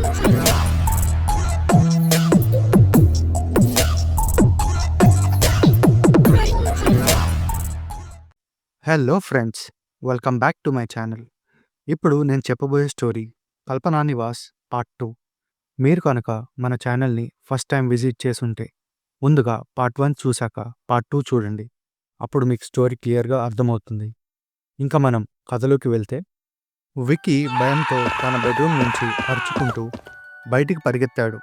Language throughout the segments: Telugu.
Hello friends, welcome back to my channel. ఇప్పుడు నేను చెప్పబోయే స్టోరీ కల్పనా నివాస్ పార్ట్ 2. మీరు కనుక మన ఛానల్ని ఫస్ట్ టైం విజిట్ చేసుంటే ముందుగా పార్ట్ 1 చూశాక పార్ట్ 2 చూడండి. అప్పుడు మీకు స్టోరీ క్లియర్గా అర్థమవుతుంది. ఇంకా మనం కథలోకి వెళ్తే, విక్కీ భయంతో తన బెడ్రూమ్ నుంచి అరుచుకుంటూ బయటికి పరిగెత్తాడు.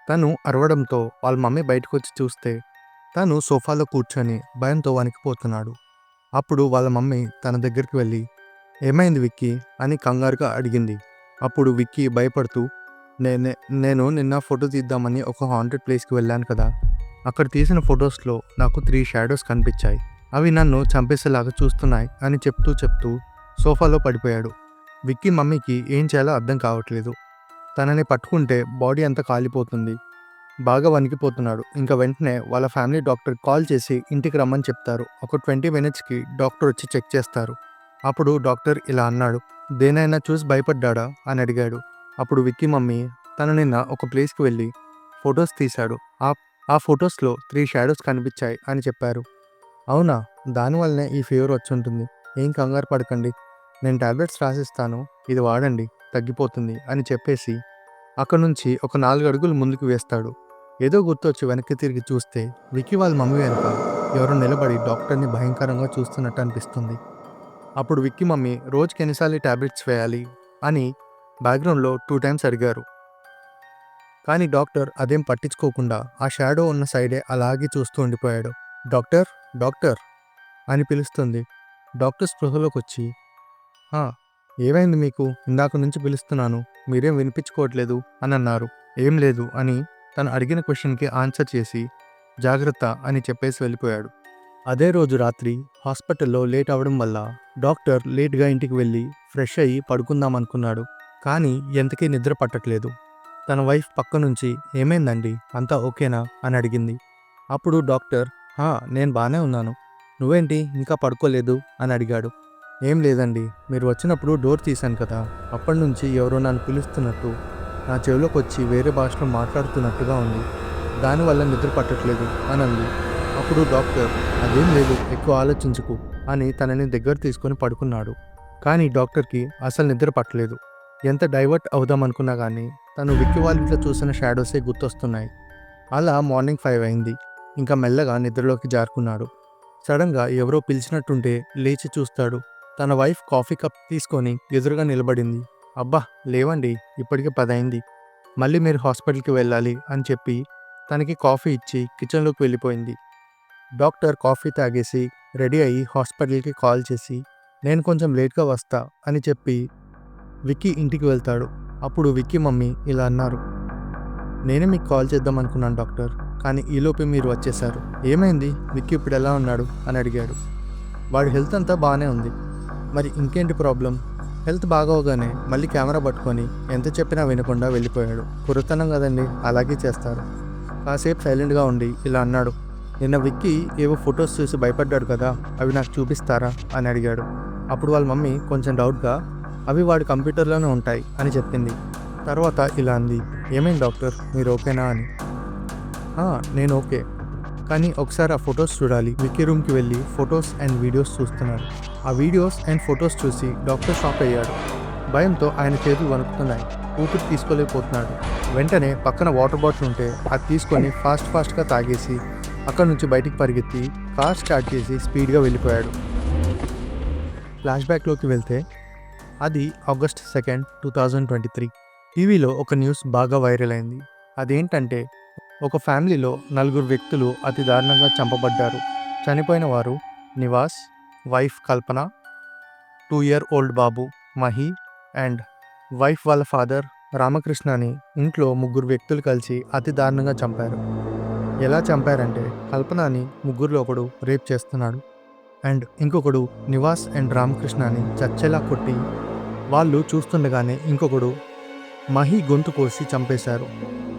తను అరవడంతో వాళ్ళ మమ్మీ బయటకు వచ్చి చూస్తే తను సోఫాలో కూర్చొని భయంతో వణికిపోతున్నాడు. అప్పుడు వాళ్ళ మమ్మీ తన దగ్గరికి వెళ్ళి, ఏమైంది విక్కీ అని కంగారుగా అడిగింది. అప్పుడు విక్కీ భయపడుతూ, నేను నిన్న ఫోటో తీద్దామని ఒక హాంటెడ్ ప్లేస్కి వెళ్ళాను కదా, అక్కడ తీసిన ఫొటోస్లో నాకు 3 షాడోస్ కనిపించాయి. అవి నన్ను చంపేసేలాగా చూస్తున్నాయి అని చెప్తూ సోఫాలో పడిపోయాడు. విక్కీ మమ్మీకి ఏం చేయాలో అర్థం కావట్లేదు. తనని పట్టుకుంటే బాడీ అంతా కాలిపోతుంది. బాగా వణికిపోతున్నాడు. ఇంకా వెంటనే వాళ్ళ ఫ్యామిలీ డాక్టర్ కాల్ చేసి ఇంటికి రమ్మని చెప్తారు. ఒక 20 మినిట్స్కి డాక్టర్ వచ్చి చెక్ చేస్తారు. అప్పుడు డాక్టర్ ఇలా అన్నాడు, దేనైనా చూసి భయపడ్డా అని అడిగాడు. అప్పుడు విక్కీ మమ్మీ తను నిన్న ఒక ప్లేస్కి వెళ్ళి ఫొటోస్ తీశాడు. ఆ ఫొటోస్లో 3 షాడోస్ కనిపించాయి అని చెప్పారు. అవునా, దానివల్లనే ఈ ఫీవర్ వచ్చి ఉంటుంది. ఏం కంగారు పడకండి, నేను టాబ్లెట్స్ రాసిస్తాను, ఇది వాడండి, తగ్గిపోతుంది అని చెప్పేసి అక్కడ నుంచి ఒక 4 అడుగులు ముందుకు వేస్తాడు. ఏదో గుర్తొచ్చి వెనక్కి తిరిగి చూస్తే విక్కీ వాళ్ళ మమ్మీ వెనక ఎవరో నిలబడి డాక్టర్ని భయంకరంగా చూస్తున్నట్టు అనిపిస్తుంది. అప్పుడు విక్కీ మమ్మీ రోజుకి ఎన్నిసార్లు టాబ్లెట్స్ వేయాలి అని బ్యాక్గ్రౌండ్లో 2 టైమ్స్ అడిగారు. కానీ డాక్టర్ అదేం పట్టించుకోకుండా ఆ షాడో ఉన్న సైడే అలాగే చూస్తూ ఉండిపోయాడు. డాక్టర్ డాక్టర్ అని పిలుస్తుంది. డాక్టర్ స్పృహలోకి వచ్చి, ఏమైంది మీకు, ఇందాక నుంచి పిలుస్తున్నాను, మీరేం వినిపించుకోవట్లేదు అని అన్నారు. ఏం లేదు అని తను అడిగిన క్వశ్చన్కి ఆన్సర్ చేసి జాగ్రత్త అని చెప్పేసి వెళ్ళిపోయాడు. అదే రోజు రాత్రి హాస్పిటల్లో లేట్ అవ్వడం వల్ల డాక్టర్ లేట్గా ఇంటికి వెళ్ళి ఫ్రెష్ అయ్యి పడుకుందాం అనుకున్నాడు. కానీ ఎంతకీ నిద్ర పట్టట్లేదు. తన వైఫ్ పక్క నుంచి, ఏమైందండి, అంతా ఓకేనా అని అడిగింది. అప్పుడు డాక్టర్, నేను బాగానే ఉన్నాను, నువ్వేంటి ఇంకా పడుకోలేదు అని అడిగాడు. ఏం లేదండి, మీరు వచ్చినప్పుడు డోర్ తీశాను కదా, అప్పటి నుంచి ఎవరో నన్ను పిలుస్తున్నట్టు నా చెవిలోకి వచ్చి వేరే భాషలో మాట్లాడుతున్నట్టుగా ఉంది, దానివల్ల నిద్ర పట్టట్లేదు అని అంది. అప్పుడు డాక్టర్, అదేం లేదు, ఎక్కువ ఆలోచించుకు అని తనని దగ్గర తీసుకొని పడుకున్నాడు. కానీ డాక్టర్కి అసలు నిద్ర పట్టలేదు. ఎంత డైవర్ట్ అవుదామనుకున్నా కానీ తను విక్కీ వాళ్ళ ఇంట్లో చూసిన షాడోసే గుర్తొస్తున్నాయి. అలా మార్నింగ్ 5 అయింది. ఇంకా మెల్లగా నిద్రలోకి జారుకున్నాడు. సడన్గా ఎవరో పిలిచినట్టుంటే లేచి చూస్తాడు. తన వైఫ్ కాఫీ కప్ తీసుకొని ఎదురుగా నిలబడింది. అబ్బా లేవండి, ఇప్పటికే 10 అయింది, మళ్ళీ మీరు హాస్పిటల్కి వెళ్ళాలి అని చెప్పి తనకి కాఫీ ఇచ్చి కిచెన్లోకి వెళ్ళిపోయింది. డాక్టర్ కాఫీ తాగేసి రెడీ అయ్యి హాస్పిటల్కి కాల్ చేసి, నేను కొంచెం లేట్గా వస్తా అని చెప్పి విక్కీ ఇంటికి వెళ్తాడు. అప్పుడు విక్కీ మమ్మీ ఇలా అన్నారు, నేనే మీకు కాల్ చేద్దాం అనుకున్నాను డాక్టర్, కానీ ఈలోపే మీరు వచ్చేశారు. ఏమైంది, విక్కీ ఇప్పుడు ఎలా ఉన్నాడు అని అడిగాడు. వాడి హెల్త్ అంతా బాగానే ఉంది. మరి ఇంకేంటి ప్రాబ్లం? హెల్త్ బాగోగానే మళ్ళీ కెమెరా పట్టుకొని ఎంత చెప్పినా వినకుండా వెళ్ళిపోయాడు. కుర్రతనం కదండి, అలాగే చేస్తారు. కాసేపు సైలెంట్గా ఉండి ఇలా అన్నాడు, నిన్న విక్కీ ఏవో ఫొటోస్ చూసి భయపడ్డాడు కదా, అవి నాకు చూపిస్తారా అని అడిగాడు. అప్పుడు వాళ్ళ మమ్మీ కొంచెం డౌట్గా, అవి వాడి కంప్యూటర్లోనే ఉంటాయి అని చెప్పింది. తర్వాత ఇలా అంది, ఏమైంది డాక్టర్, మీరు ఓకేనా అని. నేను ఓకే, కానీ ఒకసారి ఆ ఫొటోస్ చూడాలి. విక్కీ రూమ్కి వెళ్ళి ఫొటోస్ అండ్ వీడియోస్ చూస్తున్నాడు. ఆ వీడియోస్ అండ్ ఫొటోస్ చూసి డాక్టర్ షాక్ అయ్యాడు. భయంతో ఆయన చేతులు వణుకుతున్నాయి, ఊపిరి తీసుకోలేకపోతున్నాడు. వెంటనే పక్కన వాటర్ బాటిల్ ఉంటే అది తీసుకొని ఫాస్ట్గా తాగేసి అక్కడి నుంచి బయటికి పరిగెత్తి కార్ స్టార్ట్ చేసి స్పీడ్గా వెళ్ళిపోయాడు. ఫ్లాష్ బ్యాక్లోకి వెళ్తే అది August 2, 2023. టీవీలో ఒక న్యూస్ బాగా వైరల్ అయింది. అదేంటంటే, ఒక ఫ్యామిలీలో 4 వ్యక్తులు అతి దారుణంగా చంపబడ్డారు. చనిపోయిన వారు Nivas, wife Kalpana, 2 year old Babu Mahi and wife వాళ్ళ ఫాదర్ రామకృష్ణ అని ఇంట్లో 3 వ్యక్తులు కలిసి అతి దారుణంగా చంపారు. ఎలా చంపారంటే, కల్పనని ముగ్గురులో ఒకడు రేప్ చేస్తున్నాడు అండ్ ఇంకొకడు నివాస్ అండ్ రామకృష్ణ అని చచ్చేలా కొట్టి వాళ్ళు చూస్తుండగానే ఇంకొకడు మహి గొంతు కోసి చంపేశారు.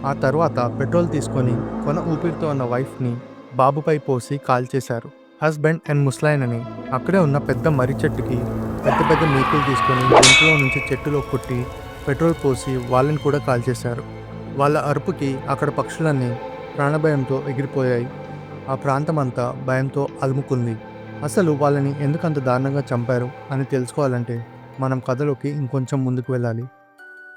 ఆ తర్వాత పెట్రోల్ తీసుకొని కొన ఊపిరితో ఉన్న వైఫ్ని బాబుపై పోసి కాల్చేశారు. హస్బెండ్ అండ్ ముస్లైన్ అని అక్కడే ఉన్న పెద్ద మర్రి చెట్టుకి పెద్ద మేకులు తీసుకొని ఇంట్లో నుంచి చెట్టులో కొట్టి పెట్రోల్ పోసి వాళ్ళని కూడా కాల్చేశారు. వాళ్ళ అరుపుకి అక్కడ పక్షులన్నీ ప్రాణభయంతో ఎగిరిపోయాయి. ఆ ప్రాంతమంతా భయంతో అలుముకుంది. అసలు వాళ్ళని ఎందుకంత దారుణంగా చంపారు అని తెలుసుకోవాలంటే మనం కథలోకి ఇంకొంచెం ముందుకు వెళ్ళాలి.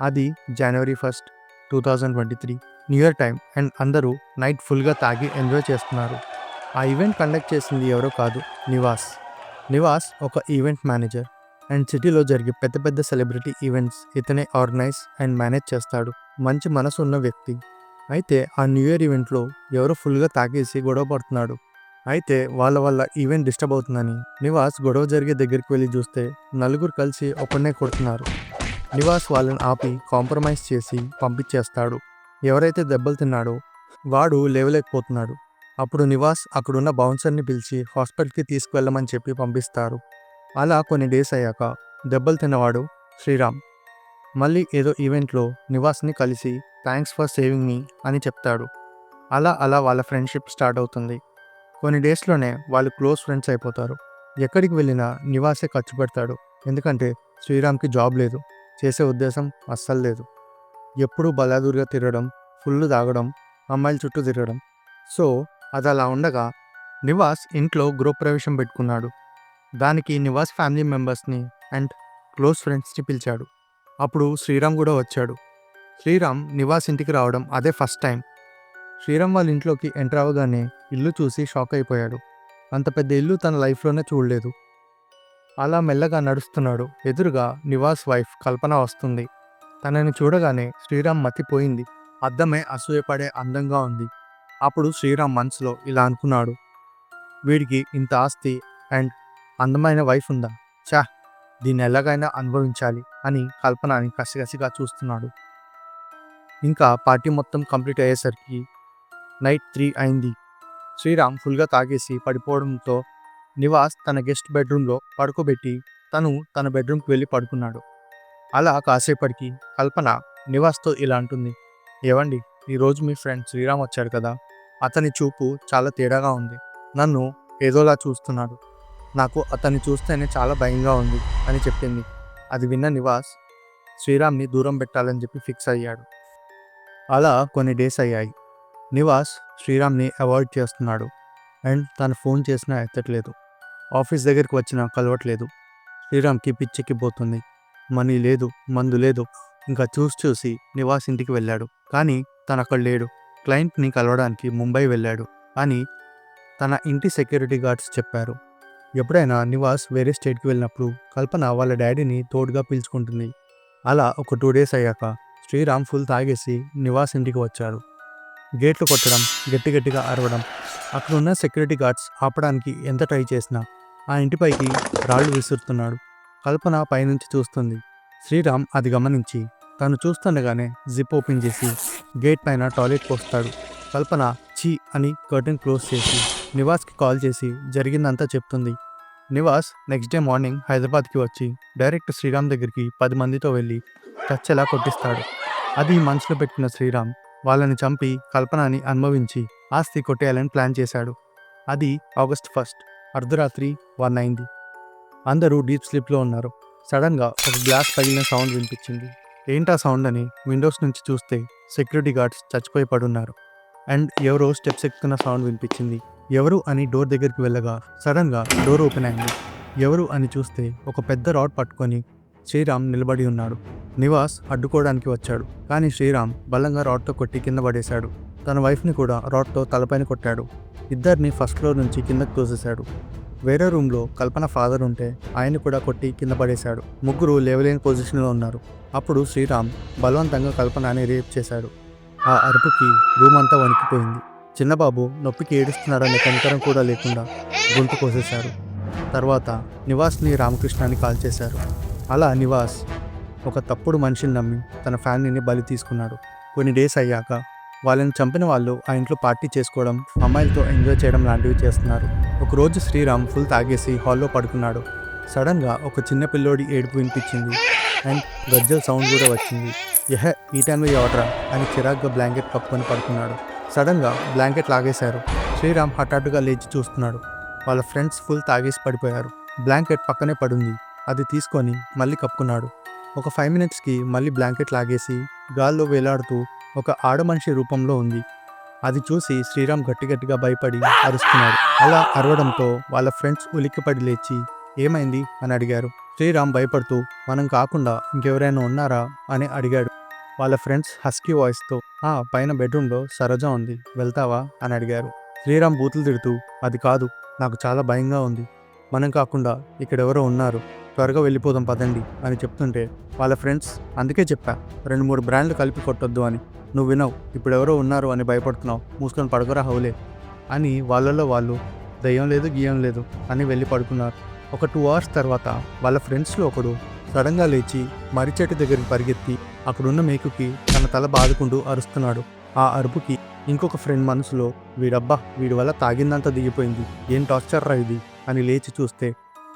అది జనవరి 1, 2023 న్యూ ఇయర్ టైం అండ్ అందరూ నైట్ ఫుల్గా తాగి ఎంజాయ్ చేస్తున్నారు. ఆ ఈవెంట్ కండక్ట్ చేసింది ఎవరో కాదు, నివాస్. నివాస్ ఒక ఈవెంట్ మేనేజర్ అండ్ సిటీలో జరిగే పెద్ద పెద్ద సెలబ్రిటీ ఈవెంట్స్ ఇతనే ఆర్గనైజ్ అండ్ మేనేజ్ చేస్తాడు. మంచి మనసు ఉన్న వ్యక్తి. అయితే ఆ న్యూ ఇయర్ ఈవెంట్లో ఎవరో ఫుల్గా తాగేసి గొడవ పడుతున్నాడు. అయితే వాళ్ళ వల్ల ఈవెంట్ డిస్టర్బ్ అవుతుందని నివాస్ గొడవ జరిగే దగ్గరికి వెళ్ళి చూస్తే నలుగురు కలిసి ఒకరినే కొడుతున్నారు. నివాస్ వాళ్ళని ఆపి కాంప్రమైజ్ చేసి పంపించేస్తాడు. ఎవరైతే దెబ్బలు తిన్నాడో వాడు లేవలేకపోతున్నాడు. అప్పుడు నివాస్ అక్కడున్న బౌన్సర్ని పిలిచి హాస్పిటల్కి తీసుకువెళ్ళమని చెప్పి పంపిస్తారు. అలా కొన్ని డేస్ అయ్యాక దెబ్బలు తిన్నవాడు శ్రీరామ్ మళ్ళీ ఏదో ఈవెంట్లో నివాస్ని కలిసి థ్యాంక్స్ ఫర్ సేవింగ్ మీ అని చెప్తాడు. అలా అలా వాళ్ళ ఫ్రెండ్షిప్ స్టార్ట్ అవుతుంది. కొన్ని డేస్లోనే వాళ్ళు క్లోజ్ ఫ్రెండ్స్ అయిపోతారు. ఎక్కడికి వెళ్ళినా నివాసే ఖర్చు పెడతాడు. ఎందుకంటే శ్రీరామ్కి జాబ్ లేదు, చేసే ఉద్దేశం అస్సలు లేదు. ఎప్పుడూ బలాదూరుగా తిరగడం, ఫుల్ తాగడం, అమ్మాయిల చుట్టూ తిరగడం. సో అది అలా ఉండగా నివాస్ ఇంట్లో గృహప్రవేశం పెట్టుకున్నాడు. దానికి నివాస్ ఫ్యామిలీ మెంబర్స్ని అండ్ క్లోజ్ ఫ్రెండ్స్ని పిలిచాడు. అప్పుడు శ్రీరామ్ కూడా వచ్చాడు. శ్రీరామ్ నివాస్ ఇంటికి రావడం అదే ఫస్ట్ టైం. శ్రీరామ్ వాళ్ళ ఇంట్లోకి ఎంటర్ అవ్వగానే ఇల్లు చూసి షాక్ అయిపోయాడు. అంత పెద్ద ఇల్లు తన లైఫ్లోనే చూడలేదు. అలా మెల్లగా నడుస్తున్నాడు. ఎదురుగా నివాస్ వైఫ్ కల్పన వస్తుంది. తనని చూడగానే శ్రీరామ్ మతిపోయింది. అద్దమే అసూయపడే అందంగా ఉంది. అప్పుడు శ్రీరామ్ మనసులో ఇలా అనుకున్నాడు, వీడికి ఇంత ఆస్తి అండ్ అందమైన వైఫ్ ఉందా, చా, దీన్ని ఎలాగైనా అనుభవించాలి అని కల్పనని కసిగా చూస్తున్నాడు. ఇంకా పార్టీ మొత్తం కంప్లీట్ అయ్యేసరికి నైట్ 3 అయింది. శ్రీరామ్ ఫుల్గా తాగేసి పడిపోవడంతో నివాస్ తన గెస్ట్ బెడ్రూమ్లో పడుకోబెట్టి తన బెడ్రూమ్కి వెళ్ళి పడుకున్నాడు. అలా కాసేపటికి కల్పన నివాస్తో ఇలా అంటుంది, ఏవండి, ఈరోజు మీ ఫ్రెండ్ శ్రీరామ్ వచ్చాడు కదా, అతని చూపు చాలా తేడాగా ఉంది. నన్ను ఏదోలా చూస్తున్నాడు. నాకు అతన్ని చూస్తేనే చాలా భయంగా ఉంది అని చెప్పింది. అది విన్న నివాస్ శ్రీరామ్ని దూరం పెట్టాలని చెప్పి ఫిక్స్ అయ్యాడు. అలా కొన్ని డేస్ అయ్యాయి. నివాస్ శ్రీరామ్ని అవాయిడ్ చేస్తున్నాడు అండ్ తను ఫోన్ చేసినా ఎత్తట్లేదు. ఆఫీస్ దగ్గరికి వచ్చినా కలవట్లేదు. శ్రీరామ్కి పిచ్చెక్కిపోతుంది. మనీ లేదు, మందు లేదు. ఇంకా చూసి నివాస్ ఇంటికి వెళ్ళాడు. కానీ తను అక్కడ లేడు. క్లయింట్ని కలవడానికి ముంబై వెళ్ళాడు అని తన ఇంటి సెక్యూరిటీ గార్డ్స్ చెప్పారు. ఎప్పుడైనా నివాస్ వేరే స్టేట్కి వెళ్ళినప్పుడు కల్పన వాళ్ళ డాడీని తోడుగా పిలుచుకుంటుంది. అలా ఒక 2 డేస్ అయ్యాక శ్రీరామ్ ఫుల్ తాగేసి నివాస్ ఇంటికి వచ్చాడు. గేట్లు కొట్టడం, గట్టిగా అరవడం. అక్కడున్న సెక్యూరిటీ గార్డ్స్ ఆపడానికి ఎంత ట్రై చేసినా ఆ ఇంటిపైకి రాళ్లు విసురుతున్నాడు. కల్పన పైనుంచి చూస్తుంది. శ్రీరామ్ అది గమనించి తను చూస్తుండగానే జిప్ ఓపెన్ చేసి గేట్ పైన టాయిలెట్ పోస్తాడు. కల్పన ఛీ అని కర్టెన్ క్లోజ్ చేసి నివాస్కి కాల్ చేసి జరిగిందంతా చెప్తుంది. నివాస్ నెక్స్ట్ డే మార్నింగ్ హైదరాబాద్కి వచ్చి డైరెక్ట్ శ్రీరామ్ దగ్గరికి 10 మందితో వెళ్ళి చచ్చెలా కొట్టిస్తాడు. అది మనసులో పెట్టిన శ్రీరామ్ వాళ్ళని చంపి కల్పనని అనుభవించి ఆస్తి కొట్టేయాలని ప్లాన్ చేశాడు. అది ఆగస్ట్ 1 అర్ధరాత్రి 1 అయింది. అందరూ డీప్ స్లీప్లో ఉన్నారు. సడన్గా ఒక గ్లాస్ పగిలిన సౌండ్ వినిపించింది. ఏంటా సౌండ్ అని విండోస్ నుంచి చూస్తే సెక్యూరిటీ గార్డ్స్ చచ్చిపోయి పడున్నారు అండ్ ఎవరో స్టెప్స్ ఎక్కుతున్న సౌండ్ వినిపించింది. ఎవరు అని డోర్ దగ్గరికి వెళ్ళగా సడన్గా డోర్ ఓపెన్ అయింది. ఎవరు అని చూస్తే ఒక పెద్ద రాడ్ పట్టుకొని శ్రీరామ్ నిలబడి ఉన్నాడు. నివాస్ అడ్డుకోవడానికి వచ్చాడు. కానీ శ్రీరామ్ బలంగా రాడ్తో కొట్టి కింద పడేశాడు. తన వైఫ్ని కూడా రాడ్తో తలపైన కొట్టాడు. ఇద్దరిని ఫస్ట్ ఫ్లోర్ నుంచి కిందకు తోసేశాడు. వేరే రూమ్లో కల్పన ఫాదర్ ఉంటే ఆయన్ని కూడా కొట్టి కింద పడేశాడు. ముగ్గురు లేవలేని పొజిషన్లో ఉన్నారు. అప్పుడు శ్రీరామ్ బలవంతంగా కల్పనని రేప్ చేశాడు. ఆ అరుపుకి రూమ్ అంతా వణికిపోయింది. చిన్నబాబు నొప్పికి ఏడుస్తున్నాడనే కనికరం కూడా లేకుండా గొంతు కోసేశారు. తర్వాత నివాస్ని రామకృష్ణని కాల్ చేశారు. అలా నివాస్ ఒక తప్పుడు మనిషిని నమ్మి తన ఫ్యామిలీని బలి తీసుకున్నాడు. కొన్ని డేస్ అయ్యాక వాళ్ళని చంపిన వాళ్ళు ఆ ఇంట్లో పార్టీ చేసుకోవడం, అమ్మాయిలతో ఎంజాయ్ చేయడం లాంటివి చేస్తున్నారు. ఒకరోజు శ్రీరామ్ ఫుల్ తాగేసి హాల్లో పడుకున్నాడు. సడన్గా ఒక చిన్న పిల్లోడి ఏడుపు వినిపించింది అండ్ గజ్జల సౌండ్ కూడా వచ్చింది. ఈ టైంలో ఎవడ్రా అని చిరాగ్గా బ్లాంకెట్ కప్పుకొని పడుకున్నాడు. సడన్గా బ్లాంకెట్ లాగేశారు. శ్రీరామ్ హఠాత్తుగా లేచి చూస్తున్నాడు. వాళ్ళ ఫ్రెండ్స్ ఫుల్ తాగేసి పడిపోయారు. బ్లాంకెట్ పక్కనే పడుంది. అది తీసుకొని మళ్ళీ కప్పుకున్నాడు. ఒక 5 మినిట్స్కి మళ్ళీ బ్లాంకెట్ లాగేసి గాల్లో వేలాడుతూ ఒక ఆడమనిషి రూపంలో ఉంది. అది చూసి శ్రీరామ్ గట్టిగా భయపడి అరుస్తున్నాడు. అలా అరవడంతో వాళ్ళ ఫ్రెండ్స్ ఉలిక్కిపడి లేచి ఏమైంది అని అడిగారు. శ్రీరామ్ భయపడుతూ మనం కాకుండా ఇంకెవరైనా ఉన్నారా అని అడిగాడు. వాళ్ళ ఫ్రెండ్స్ హస్కీ వాయిస్తో పైన బెడ్రూమ్లో సరోజ ఉంది, వెళ్తావా అని అడిగారు. శ్రీరామ్ బూతులు తిడుతూ అది కాదు, నాకు చాలా భయంగా ఉంది, మనం కాకుండా ఇక్కడెవరో ఉన్నారు, త్వరగా వెళ్ళిపోదాం పదండి అని చెప్తుంటే వాళ్ళ ఫ్రెండ్స్ అందుకే చెప్పా 2-3 బ్రాండ్లు కలిపి కొట్టొద్దు అని, నువ్వు వినవు, ఇప్పుడెవరో ఉన్నారు అని భయపడుతున్నావు, మూసుకొని పడుకోరా హౌలే అని వాళ్ళలో వాళ్ళు దయ్యం లేదు గీయం లేదు అని వెళ్ళి పడుకున్నారు. ఒక 2 అవర్స్ తర్వాత వాళ్ళ ఫ్రెండ్స్లో ఒకడు సడన్గా లేచి మర్రి చెట్టు దగ్గరికి పరిగెత్తి అక్కడున్న మేకుకి తన తల బాదుకుంటూ అరుస్తున్నాడు. ఆ అరుపుకి ఇంకొక ఫ్రెండ్ మనసులో వీడి వల్ల తాగిందంతా దిగిపోయింది, ఏం టార్చర్ రా ఇది అని లేచి చూస్తే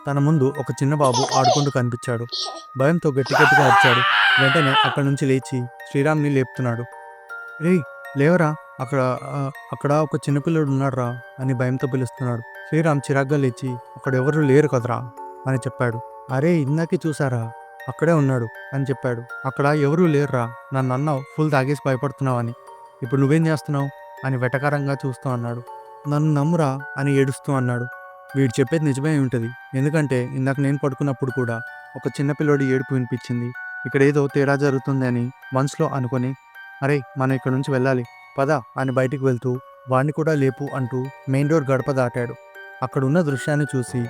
తన ముందు ఒక చిన్న బాబు ఆడుకుంటూ కనిపించాడు. భయంతో గట్టిగా అరిచాడు. వెంటనే అక్కడి నుంచి లేచి శ్రీరామ్ని లేపుతున్నాడు. రేయ్ లేవరా, అక్కడ ఒక చిన్నపిల్లడు ఉన్నాడురా అని భయంతో పిలుస్తున్నాడు. శ్రీరామ్ చిరాగ్గా లేచి అక్కడెవరూ లేరు కదరా అని చెప్పాడు. అరే ఇందాకే చూసారా, అక్కడే ఉన్నాడు అని చెప్పాడు. అక్కడ ఎవరూ లేరురా, నన్ను అన్నావు ఫుల్ తాగేసి భయపడుతున్నావు అని, ఇప్పుడు నువ్వేం చేస్తున్నావు అని వెటకారంగా చూస్తూ అన్నాడు. నన్ను నమ్మురా అని ఏడుస్తూ అన్నాడు. వీడు చెప్పేది నిజమే ఉంటుంది, ఎందుకంటే ఇందాక నేను పడుకున్నప్పుడు కూడా ఒక చిన్నపిల్లోడి ఏడుపు వినిపించింది, ఇక్కడ ఏదో తేడా జరుగుతుంది అని మనసులో అనుకొని అరే మనం ఇక్కడ నుంచి వెళ్ళాలి పద అని బయటికి వెళ్తూ వాడిని కూడా లేపు అంటూ మెయిన్ డోర్ గడప దాటాడు. అక్కడ ఉన్న దృశ్యాన్ని చూసి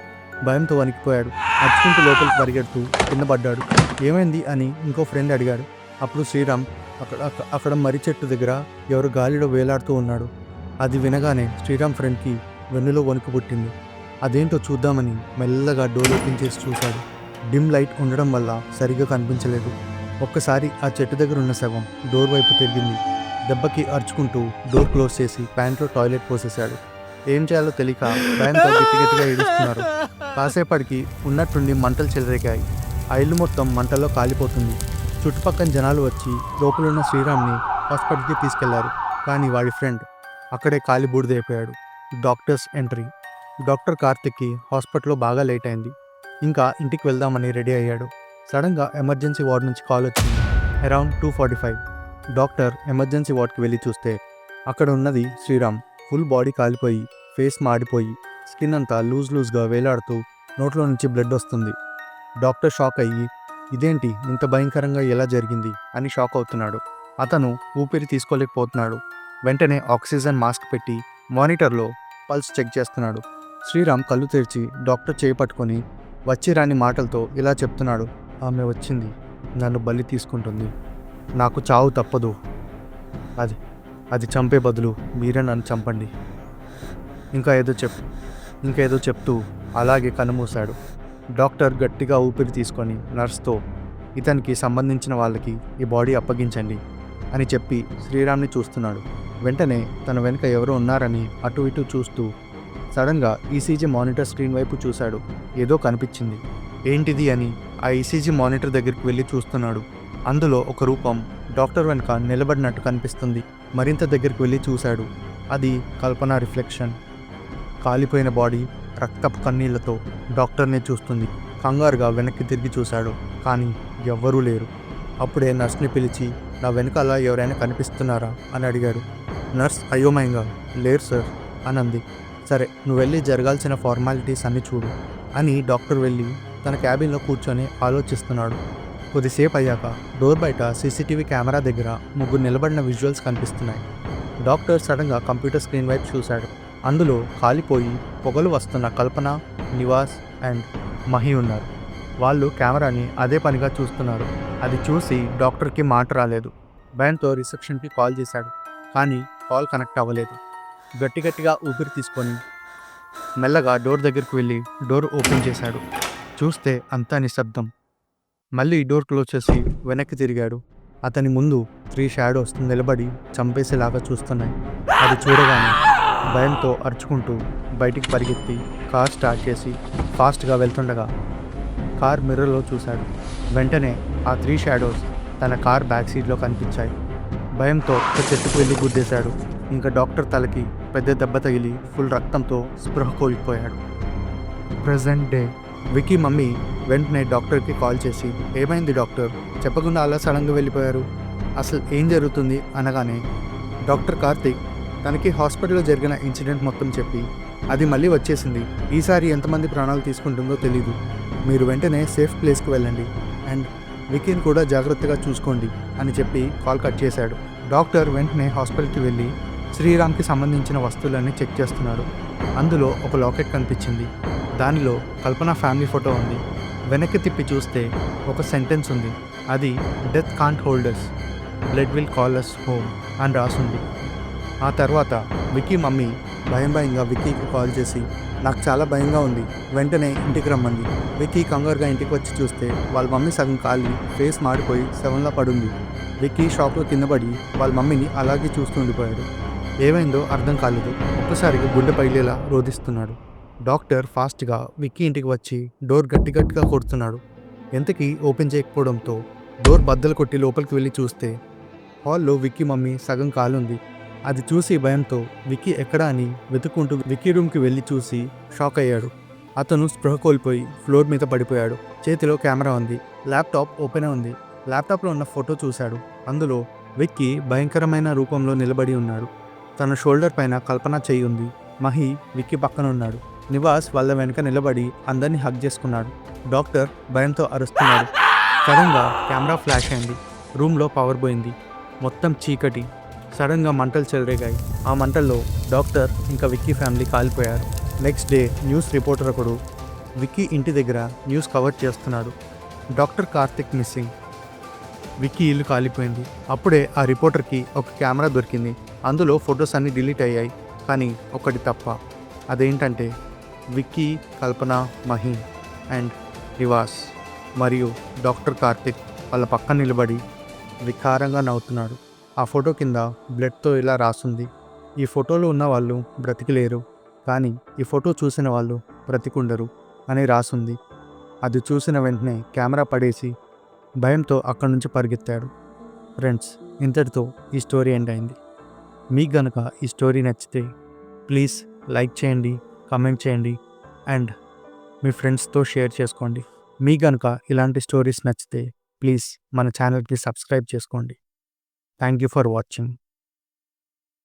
భయంతో వణికిపోయాడు. నడుచుకుంటూ లోపలికి పరిగెడుతూ కింద పడ్డాడు. ఏమైంది అని ఇంకో ఫ్రెండ్ అడిగాడు. అప్పుడు శ్రీరామ్ అక్కడ మర్రి చెట్టు దగ్గర ఎవరు గాలిలో వేలాడుతూ ఉన్నాడు. అది వినగానే శ్రీరామ్ ఫ్రెండ్కి వెన్నులో వణుకు పుట్టింది. అదేంటో చూద్దామని మెల్లగా డోర్ ఓపెన్ చేసి చూశాడు. డిమ్ లైట్ ఉండడం వల్ల సరిగ్గా కనిపించలేదు. ఒక్కసారి ఆ చెట్టు దగ్గర ఉన్న శవం డోర్ వైపు తిరిగింది. దెబ్బకి అరుచుకుంటూ డోర్ క్లోజ్ చేసి ప్యాంట్లో టాయిలెట్ పోసేశాడు. ఏం చేయాలో తెలియక భయంతో గట్టిగా ఏడుస్తున్నారు. కాసేపటికి ఉన్నట్టుండి మంటలు చెలరేగాయి. ఆ ఇల్లు మొత్తం మంటల్లో కాలిపోతుంది. చుట్టుపక్కల జనాలు వచ్చి లోపలున్న శ్రీరామ్ని హాస్పిటల్కి తీసుకెళ్లారు. కానీ వాడి ఫ్రెండ్ అక్కడే కాలి బూడిదైపోయాడు. Doctors entry. డాక్టర్ కార్తిక్కి హాస్పిటల్లో బాగా లేట్ అయింది. ఇంకా ఇంటికి వెళ్దామని రెడీ అయ్యాడు. సడన్గా ఎమర్జెన్సీ వార్డ్ నుంచి కాల్ వచ్చింది. అరౌండ్ 2:45. డాక్టర్ ఎమర్జెన్సీ వార్డ్కి వెళ్ళి చూస్తే అక్కడ ఉన్నది శ్రీరామ్. ఫుల్ బాడీ కాలిపోయి, ఫేస్ మాడిపోయి, స్కిన్ అంతా లూజ్గా వేలాడుతూ నోట్లో నుంచి బ్లడ్ వస్తుంది. డాక్టర్ షాక్ అయ్యి ఇదేంటి ఇంత భయంకరంగా ఎలా జరిగింది అని షాక్ అవుతున్నాడు. అతను ఊపిరి తీసుకోలేకపోతున్నాడు. వెంటనే ఆక్సిజన్ మాస్క్ పెట్టి మానిటర్లో పల్స్ చెక్ చేస్తున్నాడు. శ్రీరామ్ కళ్ళు తెరిచి డాక్టర్ చేయి పట్టుకొని వచ్చి రాని మాటలతో ఇలా చెప్తున్నాడు. ఆమె వచ్చింది, నన్ను బలి తీసుకుంటుంది, నాకు చావు తప్పదు, అది చంపే బదులు మీరే నన్ను చంపండి, ఇంకా ఏదో చెప్తూ అలాగే కన్నుమూశాడు. డాక్టర్ గట్టిగా ఊపిరి తీసుకొని నర్స్తో ఇతనికి సంబంధించిన వాళ్ళకి ఈ బాడీ అప్పగించండి అని చెప్పి శ్రీరామ్ని చూస్తున్నాడు. వెంటనే తన వెనుక ఎవరో ఉన్నారని అటు ఇటు చూస్తూ సడన్గా ఈసీజీ మానిటర్ స్క్రీన్ వైపు చూశాడు. ఏదో కనిపించింది. ఏంటిది అని ఆ ఈసీజీ మానిటర్ దగ్గరికి వెళ్ళి చూస్తున్నాడు. అందులో ఒక రూపం డాక్టర్ వెనుక నిలబడినట్టు కనిపిస్తుంది. మరింత దగ్గరికి వెళ్ళి చూశాడు. అది కల్పన రిఫ్లెక్షన్. కాలిపోయిన బాడీ రక్తపు కన్నీళ్లతో డాక్టర్నే చూస్తుంది. కంగారుగా వెనక్కి తిరిగి చూశాడు, కానీ ఎవ్వరూ లేరు. అప్పుడే నర్స్ని పిలిచి నా వెనకాల ఎవరైనా కనిపిస్తున్నారా అని అడిగాడు. నర్స్ అయోమయంగా లేరు సార్ అని అంది. సరే నువ్వు వెళ్ళి జరగాల్సిన ఫార్మాలిటీస్ అన్నీ చూడు అని డాక్టర్ వెళ్ళి తన క్యాబిన్లో కూర్చొని ఆలోచిస్తున్నాడు. కొద్దిసేపు అయ్యాక డోర్ బయట సీసీటీవీ కెమెరా దగ్గర 3 నిలబడిన విజువల్స్ కనిపిస్తున్నాయి. డాక్టర్ సడన్గా కంప్యూటర్ స్క్రీన్ వైపు చూశాడు. అందులో కాలిపోయి పొగలు వస్తున్న కల్పన, నివాస్ అండ్ మహి ఉన్నారు. వాళ్ళు కెమెరాని అదే పనిగా చూస్తున్నారు. అది చూసి డాక్టర్కి మాట రాలేదు. భయంతో రిసెప్షన్కి కాల్ చేశాడు, కానీ కాల్ కనెక్ట్ అవ్వలేదు. గట్టిగా ఊపిరి తీసుకొని మెల్లగా డోర్ దగ్గరికి వెళ్ళి డోర్ ఓపెన్ చేశాడు. చూస్తే అంతా నిశ్శబ్దం. మళ్ళీ డోర్ క్లోజ్ చేసి వెనక్కి తిరిగాడు. అతని ముందు 3 షాడోస్ నిలబడి చంపేసేలాగా చూస్తున్నాయి. అది చూడగానే భయంతో అరుచుకుంటూ బయటికి పరిగెత్తి కార్ స్టార్ట్ చేసి ఫాస్ట్గా వెళ్తుండగా కార్ మిర్రర్లో చూశాడు. వెంటనే ఆ 3 షాడోస్ తన కార్ బ్యాక్ సీట్లో కనిపించాయి. భయంతో ఒక చెట్టుకు వెళ్ళి గుద్దేశాడు. ఇంకా డాక్టర్ తలకి పెద్ద దెబ్బ తగిలి ఫుల్ రక్తంతో స్పృహ కోల్పోయాడు. ప్రెజెంట్ డే విక్కీ మమ్మీ వెంటనే డాక్టర్కి కాల్ చేసి, ఏమైంది డాక్టర్, చెప్పకుండా అలా సడన్గా వెళ్ళిపోయారు, అసలు ఏం జరుగుతుంది అనగానే డాక్టర్ కార్తిక్ తనకి హాస్పిటల్లో జరిగిన ఇన్సిడెంట్ మొత్తం చెప్పి, అది మళ్ళీ వచ్చేసింది, ఈసారి ఎంతమంది ప్రాణాలు తీసుకుంటుందో తెలీదు, మీరు వెంటనే సేఫ్ ప్లేస్కి వెళ్ళండి అండ్ విక్కీని కూడా జాగ్రత్తగా చూసుకోండి అని చెప్పి కాల్ కట్ చేశాడు. డాక్టర్ వెంటనే హాస్పిటల్కి వెళ్ళి శ్రీరామ్కి సంబంధించిన వస్తువులన్నీ చెక్ చేస్తున్నాడు. అందులో ఒక లాకెట్ కనిపించింది. దానిలో కల్పన ఫ్యామిలీ ఫోటో ఉంది. వెనక్కి తిప్పి చూస్తే ఒక సెంటెన్స్ ఉంది. అది death can't holders, blood will call us home అని రాసుంది. ఆ తర్వాత విక్కీ మమ్మీ భయంగా విక్కీకి కాల్ చేసి, నాకు చాలా భయంగా ఉంది, వెంటనే ఇంటికి రమ్మంది. విక్కీ కంగారుగా ఇంటికి వచ్చి చూస్తే వాళ్ళ మమ్మీ సగం కాలి ఫేస్ మాడిపోయి శవంలా పడుంది. విక్కీ షాప్లో కింద పడి వాళ్ళ మమ్మీని అలాగే చూస్తూ ఉండిపోయాడు. ఏమైందో అర్థం కాలేదు. ఒక్కసారిగా గుండె పగిలేలా రోధిస్తున్నాడు. డాక్టర్ ఫాస్ట్గా విక్కీ ఇంటికి వచ్చి డోర్ గట్టిగా కొడుతున్నాడు. ఎంతకీ ఓపెన్ చేయకపోవడంతో డోర్ బద్దలు కొట్టి లోపలికి వెళ్ళి చూస్తే హాల్లో విక్కీ మమ్మీ సగం కాలుంది. అది చూసి భయంతో విక్కీ ఎక్కడా అని వెతుక్కుంటూ విక్కీ రూమ్కి వెళ్ళి చూసి షాక్ అయ్యాడు. అతను స్పృహ కోల్పోయి ఫ్లోర్ మీద పడిపోయాడు. చేతిలో కెమెరా ఉంది, ల్యాప్టాప్ ఓపెన్ ఉంది. ల్యాప్టాప్లో ఉన్న ఫోటో చూశాడు. అందులో విక్కీ భయంకరమైన రూపంలో నిలబడి ఉన్నాడు. తన షోల్డర్ పైన కల్పన చెయ్యి ఉంది. మహి విక్కీ పక్కన ఉన్నాడు. నివాస్ వాళ్ళ వెనక నిలబడి అందరినీ హగ్ చేసుకున్నాడు. డాక్టర్ భయంతో అరుస్తున్నాడు. సడన్గా కెమెరా ఫ్లాష్ అయింది. రూమ్లో పవర్ పోయింది. మొత్తం చీకటి. సడన్గా మంటలు చెలరేగాయి. ఆ మంటల్లో డాక్టర్ ఇంకా విక్కీ ఫ్యామిలీ కాలిపోయారు. నెక్స్ట్ డే న్యూస్ రిపోర్టర్ ఒకడు విక్కీ ఇంటి దగ్గర న్యూస్ కవర్ చేస్తున్నాడు. డాక్టర్ కార్తిక్ మిస్సింగ్, విక్కీ ఇల్లు కాలిపోయింది. అప్పుడే ఆ రిపోర్టర్కి ఒక కెమెరా దొరికింది. అందులో ఫొటోస్ అన్నీ డిలీట్ అయ్యాయి. కానీ ఒకటి తప్ప. అదేంటంటే విక్కీ, కల్పన, మహి అండ్ నివాస్ మరియు డాక్టర్ కార్తిక్ వాళ్ళ పక్కన నిలబడి వికారంగా నవ్వుతున్నాడు. ఆ ఫోటో కింద బ్లడ్తో ఇలా రాసుంది, ఈ ఫోటోలో ఉన్న వాళ్ళు బ్రతికిలేరు, కానీ ఈ ఫోటో చూసిన వాళ్ళు బ్రతికుండరు అని రాసుంది. అది చూసిన వెంటనే కెమెరా పడేసి భయంతో అక్కడి నుంచి పరిగెత్తాడు. ఫ్రెండ్స్, ఇంతటితో ఈ స్టోరీ ఎండ్ అయింది. మీకు గనక ఈ స్టోరీ నచ్చితే ప్లీజ్ లైక్ చేయండి, కమెంట్ చేయండి అండ్ మీ ఫ్రెండ్స్తో షేర్ చేసుకోండి. మీకు గనక ఇలాంటి స్టోరీస్ నచ్చితే ప్లీజ్ మన ఛానల్కి సబ్స్క్రైబ్ చేసుకోండి. Thank you for watching.